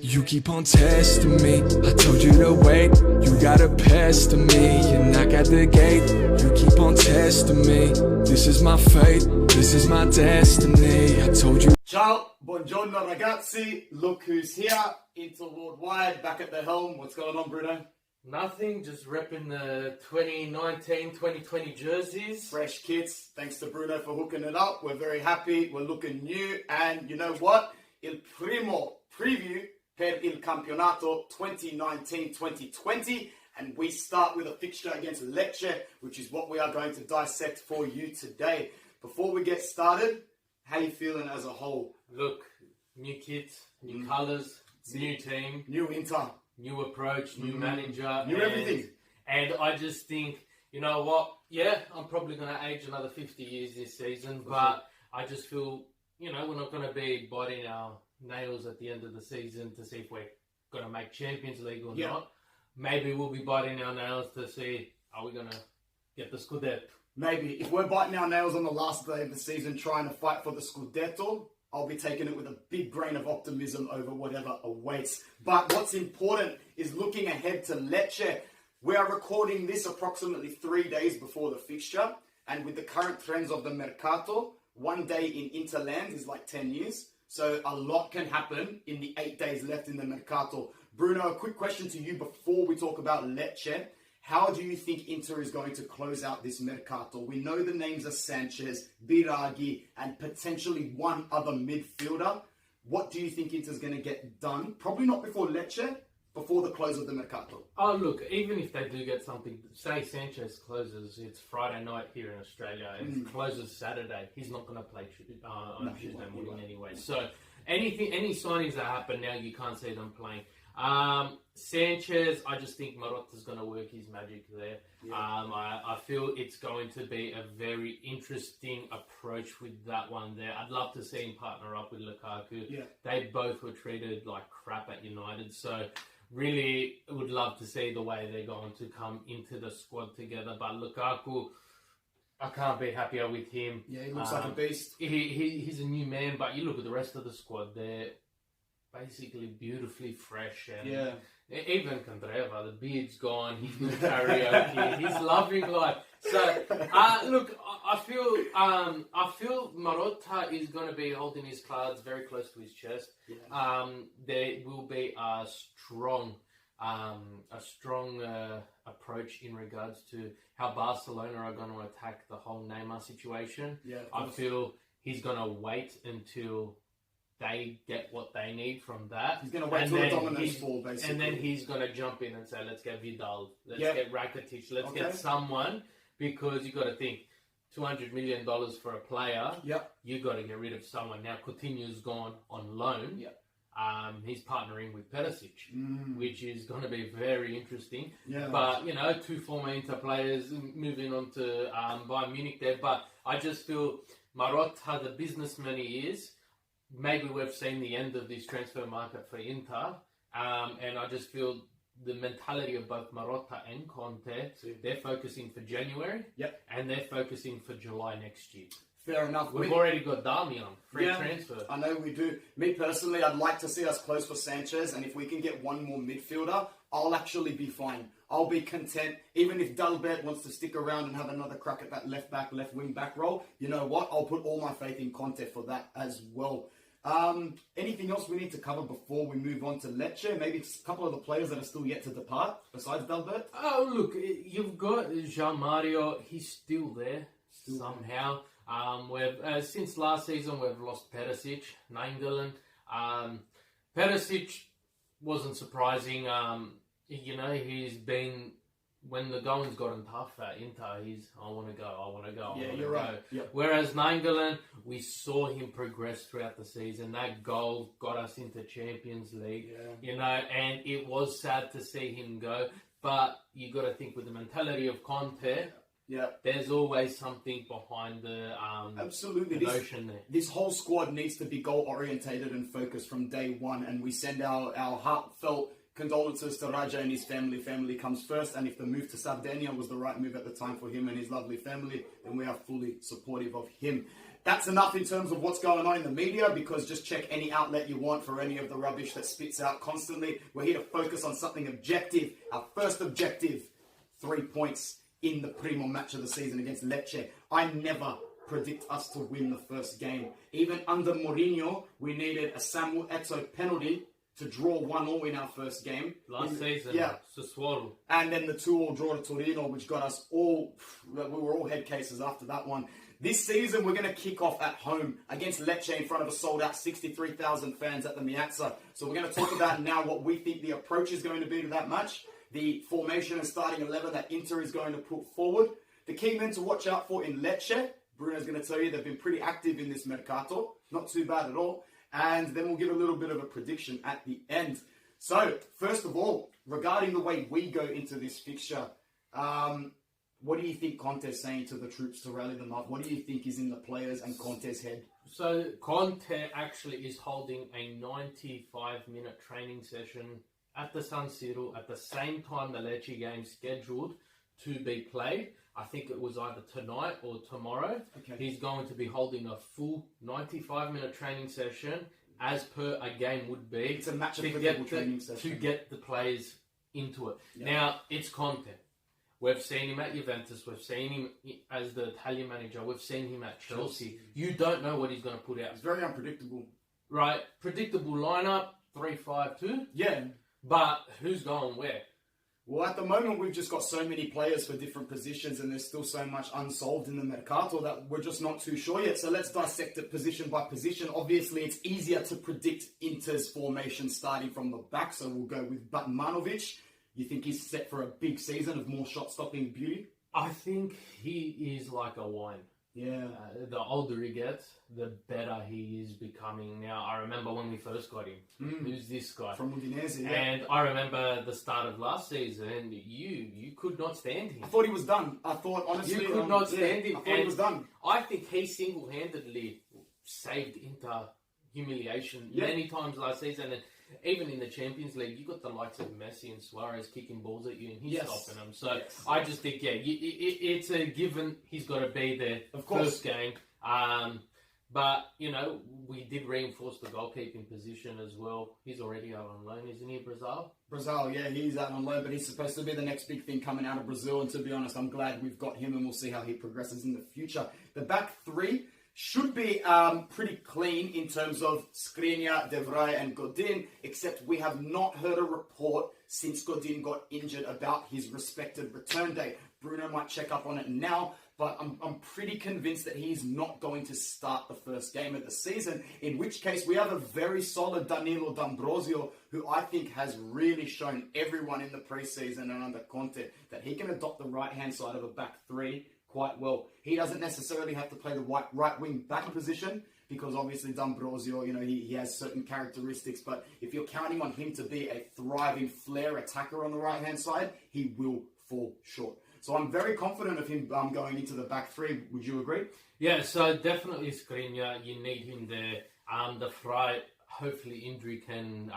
You keep on testing me. I told you to wait. You gotta pester me. You knock at the gate. You keep on testing me. This is my fate. This is my destiny. I told you. Ciao, buongiorno ragazzi. Look who's here. Inter Worldwide, back at the helm. What's going on, Bruno? Nothing, just repping the 2019-2020 jerseys. Fresh kits. Thanks to Bruno for hooking it up. We're very happy. We're looking new. And you know what? Il primo preview per il campionato 2019-2020. And we start with a fixture against Lecce, which is what we are going to dissect for you today. Before we get started, how you feeling as a whole? Look, new kits, new colours, new team, New Inter. new approach, new manager. New everything. And I just think, you know what? Yeah, I'm probably going to age another 50 years this season, but I just feel, you know, we're not going to be biting our nails at the end of the season to see if we're going to make Champions League or not. Maybe we'll be biting our nails to see, are we going to get the Scudetto? Maybe. If we're biting our nails on the last day of the season trying to fight for the Scudetto, I'll be taking it with a big grain of optimism over whatever awaits. But what's important is looking ahead to Lecce. We are recording this approximately 3 days before the fixture. And with the current trends of the Mercato, 1 day in Interland is like 10 years. So a lot can happen in the 8 days left in the Mercato. Bruno, a quick question to you before we talk about Lecce. How do you think Inter is going to close out this Mercato? We know the names are Sanchez, Biraghi, and potentially one other midfielder. What do you think Inter's going to get done? Probably not before Lecce, before the close of the Mercato. Oh, look, even if they do get something, say Sanchez closes, it's Friday night here in Australia, and closes Saturday, he's not going to play on Tuesday morning anyway. So any signings that happen now, you can't see them playing. Sanchez, I just think Marotta's going to work his magic there. I feel it's going to be a very interesting approach with that one there. I'd love to see him partner up with Lukaku. They both were treated like crap at United, so really would love to see the way they're going to come into the squad together. But Lukaku, I can't be happier with him. Yeah, he looks like a beast. He's a new man, but you look at the rest of the squad, they're basically beautifully fresh, and even Candreva, the beard's gone, he's doing karaoke, he's loving life. So look, I feel Marotta is going to be holding his cards very close to his chest. There will be a strong approach in regards to how Barcelona are going to attack the whole Neymar situation. I feel he's going to wait until they get what they need from that. He's going to wait till the dominance fall, basically. And then he's going to jump in and say, let's get Vidal, let's get Rakitic, let's get someone, because you got to think, $200 million for a player, you got to get rid of someone. Now, Coutinho's gone on loan. He's partnering with Perisic, which is going to be very interesting. But, you know, two former Inter players moving on to Bayern Munich there. But I just feel Marotta, the businessman he is, maybe we've seen the end of this transfer market for Inter, and I just feel the mentality of both Marotta and Conte, they're focusing for January, and they're focusing for July next year. Fair enough. We've already got Darmian, free transfer. I know we do. Me personally, I'd like to see us close for Sanchez, and if we can get one more midfielder, I'll actually be fine. I'll be content. Even if Dalbert wants to stick around and have another crack at that left back, left wing back role, you know what? I'll put all my faith in Conte for that as well. Anything else we need to cover before we move on to Lecce? Maybe a couple of the players that are still yet to depart, besides Dalbert? Oh, look, you've got Jean Mario. He's still there somehow. Since last season, we've lost Perisic, Nainggolan. Perisic wasn't surprising. You know, he's been, when the going's gotten tough at Inter, I want to go. Yeah, you're right. Whereas Nainggolan, we saw him progress throughout the season. That goal got us into Champions League, you know, and it was sad to see him go. But you got to think, with the mentality of Conte, there's always something behind the absolutely the notion there. This whole squad needs to be goal orientated and focused from day one, and we send our heartfelt condolences to Raja and his family. Family comes first, and if the move to Sardinia was the right move at the time for him and his lovely family, then we are fully supportive of him. That's enough in terms of what's going on in the media, because just check any outlet you want for any of the rubbish that spits out constantly. We're here to focus on something objective. Our first objective, 3 points in the primo match of the season against Lecce. I never predict us to win the first game. Even under Mourinho, we needed a Samuel Eto'o penalty to draw 1-1 in our first game. Last season, Sassuolo. And then the 2-2 draw to Torino, which got us all, we were all head cases after that one. This season, we're going to kick off at home against Lecce in front of a sold-out 63,000 fans at the Miazza. So we're going to talk about now what we think the approach is going to be to that match, the formation and starting 11 that Inter is going to put forward. The key men to watch out for in Lecce, Bruno's going to tell you they've been pretty active in this Mercato. Not too bad at all. And then we'll give a little bit of a prediction at the end. So, first of all, regarding the way we go into this fixture, what do you think Conte's saying to the troops to rally them up? What do you think is in the players and Conte's head? So, Conte actually is holding a 95-minute training session at the San Siro at the same time the Lecce game scheduled to be played. I think it was either tonight or tomorrow. Okay. He's going to be holding a full 95-minute training session as per a game would be. It's a match of training session. To get the players into it. Yeah. Now, it's Conte. We've seen him at Juventus. We've seen him as the Italian manager. We've seen him at Chelsea. You don't know what he's going to put out. It's very unpredictable. Right. Predictable lineup, 3-5-2. Yeah. But who's going where? Well, at the moment, we've just got so many players for different positions, and there's still so much unsolved in the Mercato that we're just not too sure yet. So let's dissect it position by position. Obviously, it's easier to predict Inter's formation starting from the back, so we'll go with Batmanovic. You think he's set for a big season of more shot-stopping beauty? I think he is like a wine. Yeah. The older he gets, the better he is becoming. Now, I remember when we first got him. Who's this guy? From Udinese, yeah. And I remember the start of last season, you could not stand him. I thought he was done. I thought, honestly... You could not stand him. I thought he was done. I think he single-handedly saved Inter humiliation many times last season. And even in the Champions League, you got the likes of Messi and Suarez kicking balls at you, and he's stopping them. So I just think, it's a given. He's got to be there first game. But, we did reinforce the goalkeeping position as well. He's already out on loan, isn't he, Brazil? Brazil, yeah, he's out on loan, but he's supposed to be the next big thing coming out of Brazil. And to be honest, I'm glad we've got him, and we'll see how he progresses in the future. The back three should be pretty clean in terms of Skriniar, De Vrij and Godin, except we have not heard a report since Godin got injured about his respected return date. Bruno might check up on it now, but I'm pretty convinced that he's not going to start the first game of the season, in which case we have a very solid Danilo D'Ambrosio, who I think has really shown everyone in the preseason and under Conte that he can adopt the right-hand side of a back three quite well. He doesn't necessarily have to play the right wing back position, because obviously D'Ambrosio, he has certain characteristics, but if you're counting on him to be a thriving flair attacker on the right-hand side, he will fall short. So I'm very confident of him going into the back three. Would you agree? Yeah, so definitely Skriniar, you need him there. The Vrij, hopefully injury can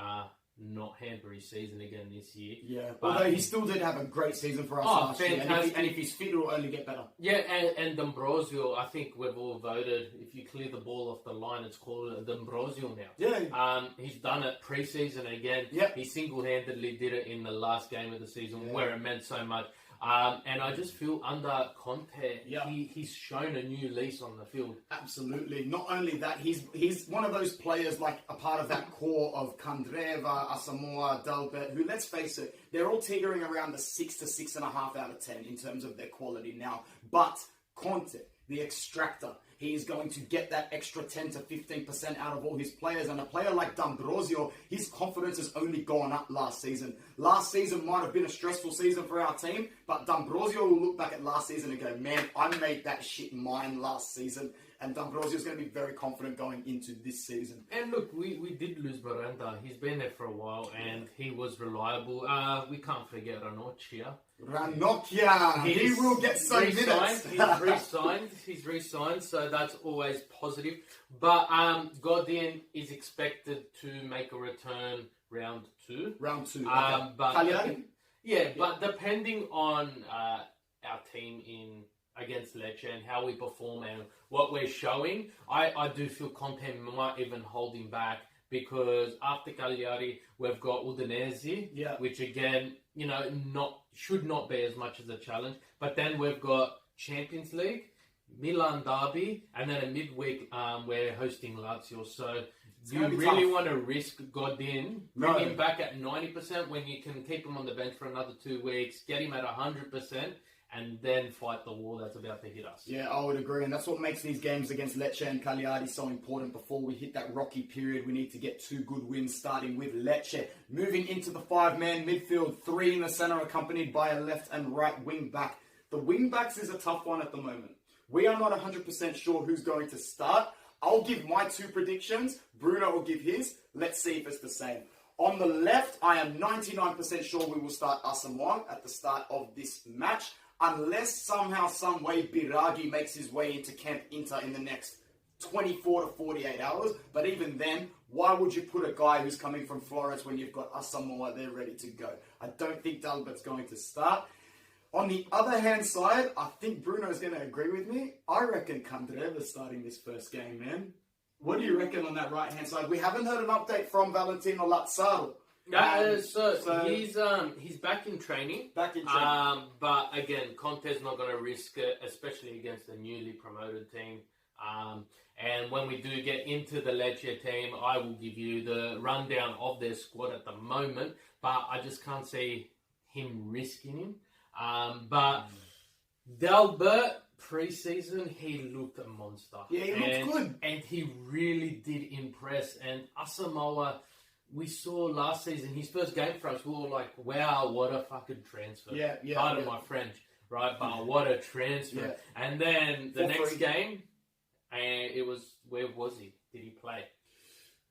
not hamper his season again this year. Yeah, although he still did have a great season for us last year. And if he's fit, it will only get better. Yeah, and D'Ambrosio, I think we've all voted, if you clear the ball off the line, it's called D'Ambrosio now. Yeah. He's done it pre-season again. Yep. He single-handedly did it in the last game of the season where it meant so much. And I just feel under Conte, he's shown a new lease on the field. Absolutely. Not only that, he's one of those players, like a part of that core of Candreva, Asamoah, Dalbert, who, let's face it, they're all teetering around the 6 to 6.5 out of 10 in terms of their quality now. But Conte, the extractor, he is going to get that extra 10 to 15% out of all his players. And a player like D'Ambrosio, his confidence has only gone up last season. Last season might have been a stressful season for our team, but D'Ambrosio will look back at last season and go, man, I made that shit mine last season. And D'Ambrosio is going to be very confident going into this season. And look, we did lose Miranda. He's been there for a while, and he was reliable. We can't forget Ranocchia. Ranocchia! He will get some minutes. He's re-signed, so that's always positive. But Godin is expected to make a return round 2. Round 2. But depending on our team in against Lecce and how we perform and what we're showing, I do feel Conte might even hold him back, because after Cagliari we've got Udinese, which again, should not be as much as a challenge. But then we've got Champions League, Milan derby, and then a midweek we're hosting Lazio. So do you really want to risk Godin, bring him back at 90% when you can keep him on the bench for another 2 weeks, get him at 100%, and then fight the war that's about to hit us? Yeah, I would agree. And that's what makes these games against Lecce and Cagliari so important. Before we hit that rocky period, we need to get 2 good wins, starting with Lecce. Moving into the 5-man midfield, 3 in the centre, accompanied by a left and right wing back. The wing backs is a tough one at the moment. We are not 100% sure who's going to start. I'll give my 2 predictions. Bruno will give his. Let's see if it's the same. On the left, I am 99% sure we will start Asamoah at the start of this match, unless somehow, some way, Biraghi makes his way into Camp Inter in the next 24 to 48 hours. But even then, why would you put a guy who's coming from Florence when you've got Asamoah there ready to go? I don't think Dalbert's going to start. On the other hand side, I think Bruno's going to agree with me. I reckon Candreva's starting this first game, man. What do you reckon on that right-hand side? We haven't heard an update from Valentino Lazzaro. So he's back in training. But again, Conte's not going to risk it, especially against a newly promoted team. And when we do get into the Lecce team, I will give you the rundown of their squad at the moment. But I just can't see him risking him. But Dalbert, pre-season, he looked a monster. Yeah, he looked good. And he really did impress. And Asamoah, we saw last season, his first game for us, we were like, wow, what a fucking transfer. Pardon my French, right? But what a transfer. Yeah. And then the next game, and it was, where was he? Did he play?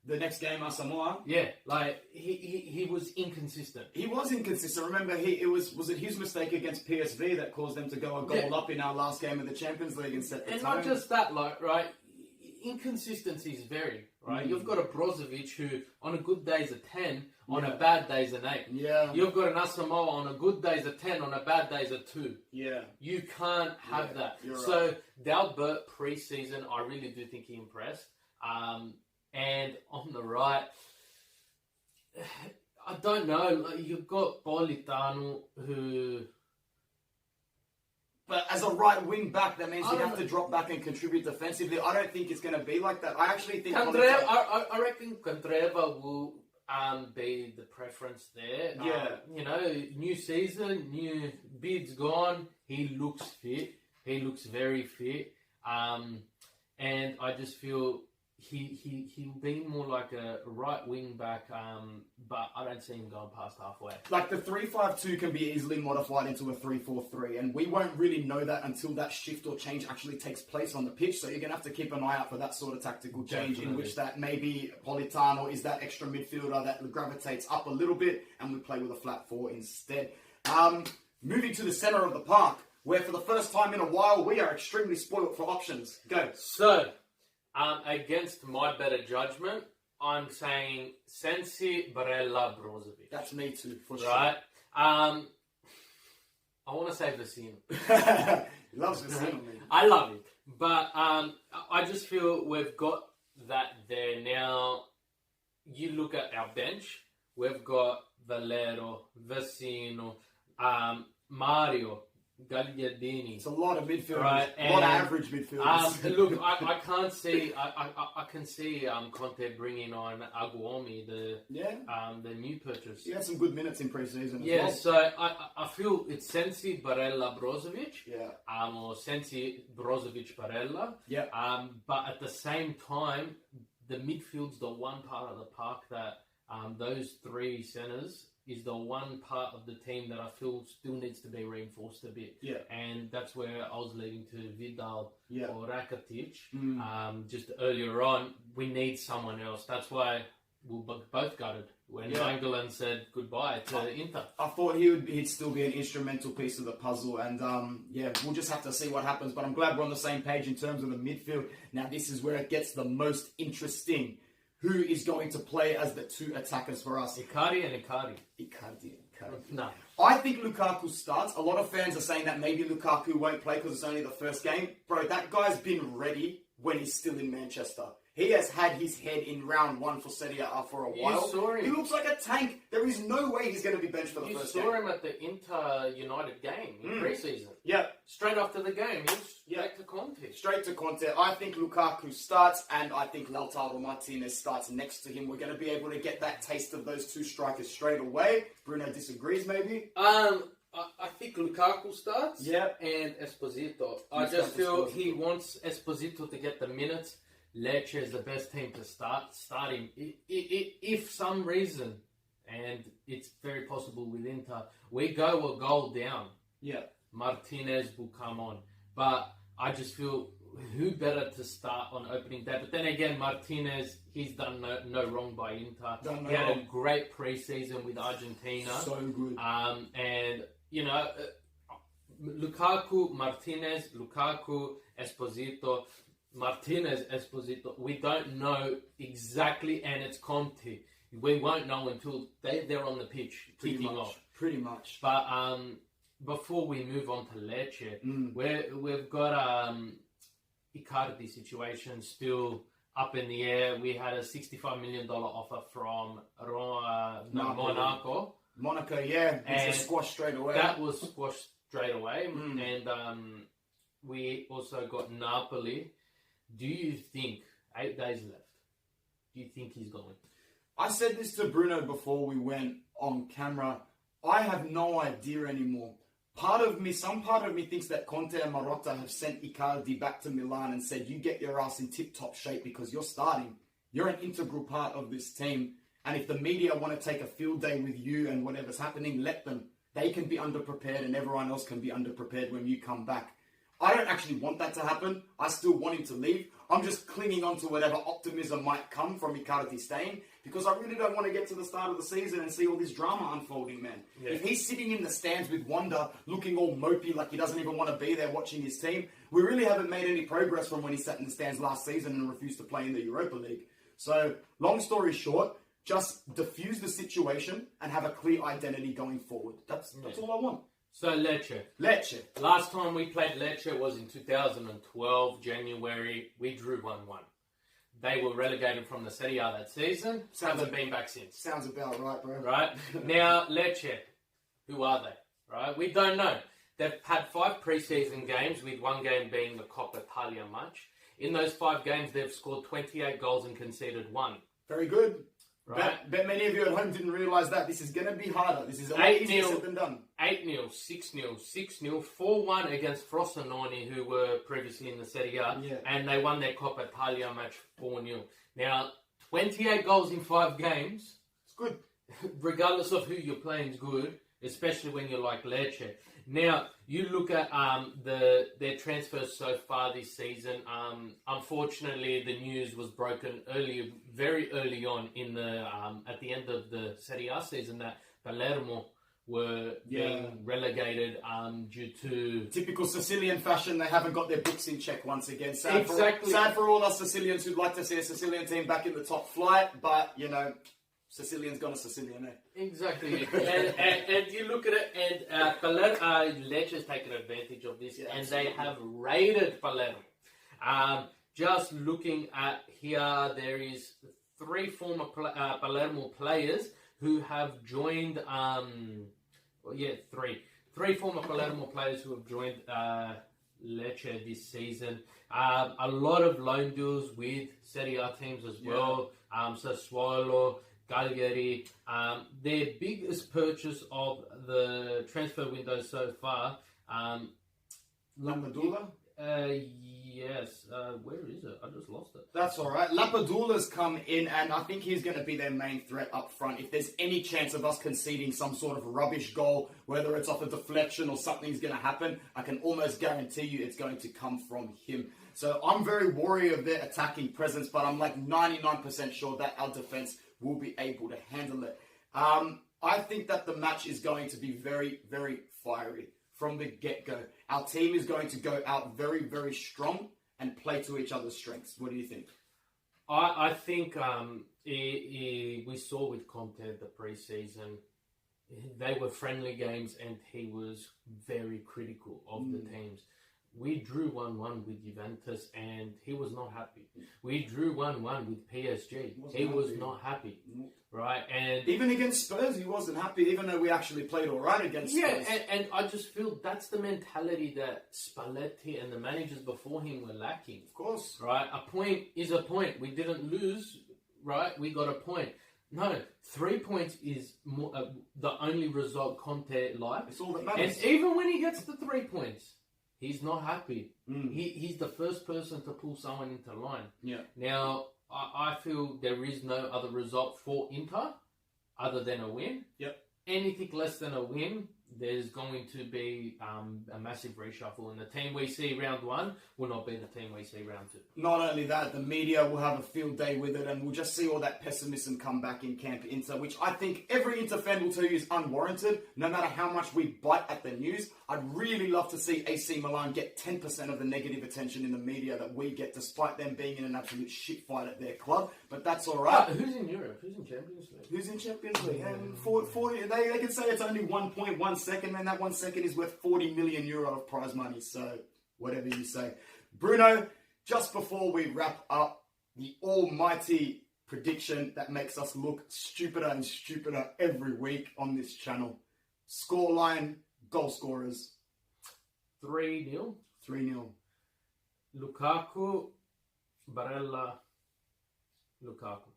The next game, Asamoah. Yeah, like he was inconsistent. He was inconsistent. Remember, was it his mistake against PSV that caused them to go a goal up in our last game of the Champions League and set the tone? And not just that, like, right, inconsistencies vary, right? You've got a Brozovic who, on a good day is a 10, on a bad day is an 8. Yeah. You've got an Asamoah, on a good day is a 10, on a bad day is a 2. Yeah. You can't have that. You're so, right. Dalbert, pre-season, I really do think he impressed. And on the right, I don't know. Like, you've got Politano, who... But as a right wing back, that means you have to drop back and contribute defensively. I don't think it's going to be like that. I actually think... I reckon Candreva will be the preference there. Yeah. New season, new bid's gone. He looks fit. He looks very fit. And I just feel... He'll be more like a right wing back, but I don't see him going past halfway. Like, the 3-5-2 can be easily modified into a 3-4-3, and we won't really know that until that shift or change actually takes place on the pitch. So you're going to have to keep an eye out for that sort of tactical change, in which that maybe Politano is that extra midfielder that gravitates up a little bit, and we play with a flat 4 instead. Moving to the centre of the park, where for the first time in a while we are extremely spoilt for options. Go. So... against my better judgment, I'm saying Sensi, Barella, Brozovic. That's me too, for sure. Right? I want to say Vecino. He loves Vecino, man. I love it. But I just feel we've got that there. Now, you look at our bench, we've got Valero, Vecino, Mario, Gagliardini. It's a lot of midfielders, right? A lot of average midfielders. Look, I can't see. I can see Conte bringing on Aguomi, the new purchase. He had some good minutes in pre-season. Yeah, so I feel it's Sensi, Barella, Brozovic. Yeah. Or Sensi, Brozovic, Barella. Yeah. But at the same time, the midfield's the one part of the park that those 3 centres is the one part of the team that I feel still needs to be reinforced a bit. Yeah. And that's where I was leading to Vidal or Rakitic. Just earlier on, we need someone else. That's why we both gutted when Nainggolan said goodbye to Inter. I thought he'd still be an instrumental piece of the puzzle, and we'll just have to see what happens. But I'm glad we're on the same page in terms of the midfield. Now, this is where it gets the most interesting. Who is going to play as the 2 attackers for us? Icardi and Icardi. Icardi. Okay. No. I think Lukaku starts. A lot of fans are saying that maybe Lukaku won't play because it's only the first game. Bro, that guy's been ready when he's still in Manchester. He has had his head in round one for Serie A for a while. You saw him. He looks like a tank. There is no way he's going to be benched for the first game. You saw him at the Inter United game in pre-season. Yeah. Straight after the game, he was straight to Conte. Straight to Conte. I think Lukaku starts, and I think Lautaro Martinez starts next to him. We're going to be able to get that taste of those two strikers straight away. Bruno disagrees, maybe? I think Lukaku starts. Yeah. And Esposito. I just feel he wants Esposito to get the minutes. Lecce is the best team to start him. If some reason, and it's very possible with Inter, we go a goal down. Yeah. Martinez will come on. But I just feel who better to start on opening day. But then again, Martinez, he's done no wrong by Inter. He had a great pre-season with Argentina. So good. And, you know, Lukaku, Martinez, Lukaku, Esposito, Martinez, Esposito, we don't know exactly, and it's Conte. We won't know until they're on the pitch kicking off. Pretty much. But before we move on to Lecce, we've got Icardi situation still up in the air. We had a $65 million offer from Monaco. Monaco, yeah. It's a squash straight away. That was squashed straight away. And we also got Napoli. Do you think, 8 days left, do you think he's going? I said this to Bruno before we went on camera. I have no idea anymore. Some part of me thinks that Conte and Marotta have sent Icardi back to Milan and said, you get your ass in tip-top shape because you're starting. You're an integral part of this team. And if the media want to take a field day with you and whatever's happening, let them. They can be underprepared and everyone else can be underprepared when you come back. I don't actually want that to happen. I still want him to leave. I'm just clinging on to whatever optimism might come from Icardi staying because I really don't want to get to the start of the season and see all this drama unfolding, man. Yeah. If he's sitting in the stands with Wanda looking all mopey like he doesn't even want to be there watching his team, we really haven't made any progress from when he sat in the stands last season and refused to play in the Europa League. So, long story short, just diffuse the situation and have a clear identity going forward. That's all I want. So Lecce. Last time we played Lecce was in 2012, January. We drew 1-1. They were relegated from the Serie A that season. Haven't been back since. Sounds about right, bro. Right? Now, Lecce, who are they? Right? We don't know. They've had 5 pre-season games, with one game being the Coppa Italia match. In those 5 games, they've scored 28 goals and conceded 1. Very good. Right. Bet many of you at home didn't realise that. This is going to be harder. This is a lot easier said than done. 8-0, 6-0, 6-0, 4-1 against Frosinone, who were previously in the Serie A, and they won their Coppa Italia match 4-0. Now, 28 goals in 5 games. It's good. Regardless of who you're playing, is good, especially when you're like Lecce. Now, you look at their transfers so far this season. Unfortunately, the news was broken very early on in the at the end of the Serie A season that Palermo were being relegated due to typical Sicilian fashion. They haven't got their books in check once again. Sad for all us Sicilians who'd like to see a Sicilian team back in the top flight, but you know. Sicilian's gone a Sicilian, eh? Exactly. and you look at it, and Lecce's taken advantage of this, and they have raided Palermo. Just looking at here, there is 3 former Palermo players who have joined, 3 former Palermo players who have joined Lecce this season. A lot of loan deals with Serie A teams as well. Sassuolo, Cagliari. Their biggest purchase of the transfer window so far. Lapadula? Yes. Where is it? I just lost it. That's all right. Lapadula's come in, and I think he's going to be their main threat up front. If there's any chance of us conceding some sort of rubbish goal, whether it's off a deflection or something's going to happen, I can almost guarantee you it's going to come from him. So I'm very wary of their attacking presence, but I'm like 99% sure that our defense will be able to handle it. I think that the match is going to be very, very fiery from the get-go. Our team is going to go out very, very strong and play to each other's strengths. What do you think? I think we saw with Conte the pre-season, they were friendly games, and he was very critical of the teams. We drew 1-1 with Juventus, and he was not happy. We drew 1-1 with PSG. He was not happy, right? And even against Spurs, he wasn't happy, even though we actually played all right against Spurs. Yeah, and I just feel that's the mentality that Spalletti and the managers before him were lacking. Of course. Right? A point is a point. We didn't lose, right? We got a point. No, 3 points is more, the only result Conte likes. It's all that matters. And even when he gets the 3 points, he's not happy. He's the first person to pull someone into line. Yeah. Now, I feel there is no other result for Inter other than a win. Yep. Anything less than a win, there's going to be a massive reshuffle, and the team we see round 1 will not be the team we see round 2. Not only that, the media will have a field day with it, and we'll just see all that pessimism come back in Camp Inter, which I think every Inter fan will tell you is unwarranted, no matter how much we bite at the news. I'd really love to see AC Milan get 10% of the negative attention in the media that we get, despite them being in an absolute shit fight at their club. But that's all right. Who's in Europe? Who's in Champions League? Who's in Champions League? And they can say it's only 1.1 second, and that 1 second is worth 40 million euro of prize money. So whatever you say. Bruno, just before we wrap up, the almighty prediction that makes us look stupider and stupider every week on this channel. Scoreline, goal scorers. 3-0. 3-0. Lukaku, Barella, Lukaku.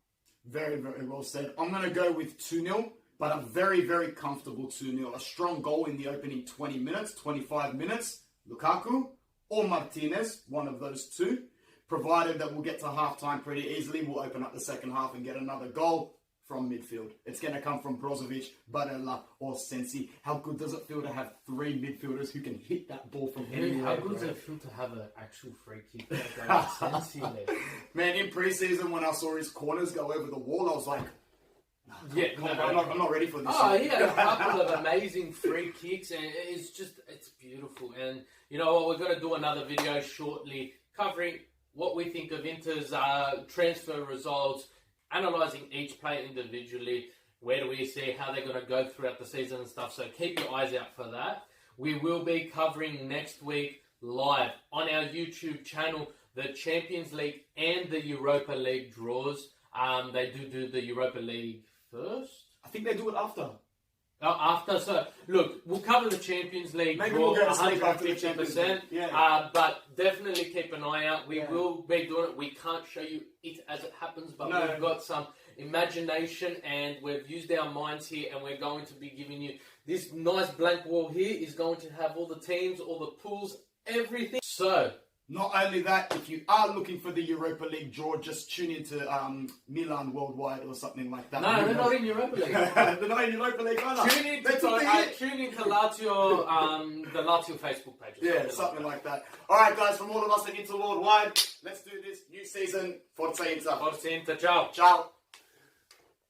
Very, very well said. I'm going to go with 2-0, but a very, very comfortable 2-0. A strong goal in the opening 20 minutes, 25 minutes. Lukaku or Martinez, one of those two. Provided that we'll get to half-time pretty easily, we'll open up the second half and get another goal from midfield. It's going to come from Brozovic, Barella, or Sensi. How good does it feel to have 3 midfielders who can hit that ball from anywhere? How good does it feel to have an actual free kick like Sensi there? Man, in pre-season when I saw his corners go over the wall, I was like, I'm not ready for this. Oh, he had a couple of amazing free kicks, and it's beautiful. And you know what, we're going to do another video shortly covering what we think of Inter's transfer results, analysing each player individually, where do we see how they're going to go throughout the season and stuff. So keep your eyes out for that. We will be covering next week live on our YouTube channel the Champions League and the Europa League draws. They do the Europa League first. I think they do it after. After, so look, we'll cover the Champions League. Maybe we'll go to sleep after the Champions League. Yeah. But definitely keep an eye out. We will be doing it. We can't show you it as it happens, but we've got some imagination and we've used our minds here, and we're going to be giving you this nice blank wall here is going to have all the teams, all the pools, everything. So, not only that, if you are looking for the Europa League draw, just tune into Milan Worldwide or something like that. No, they're not in Europa League. They're not in Europa League either. Tune into Lazio, the Lazio Facebook page. Yeah, something like that. All right, guys, from all of us at Inter Worldwide, let's do this new season. Forza Inter. Forza Inter, ciao. Ciao.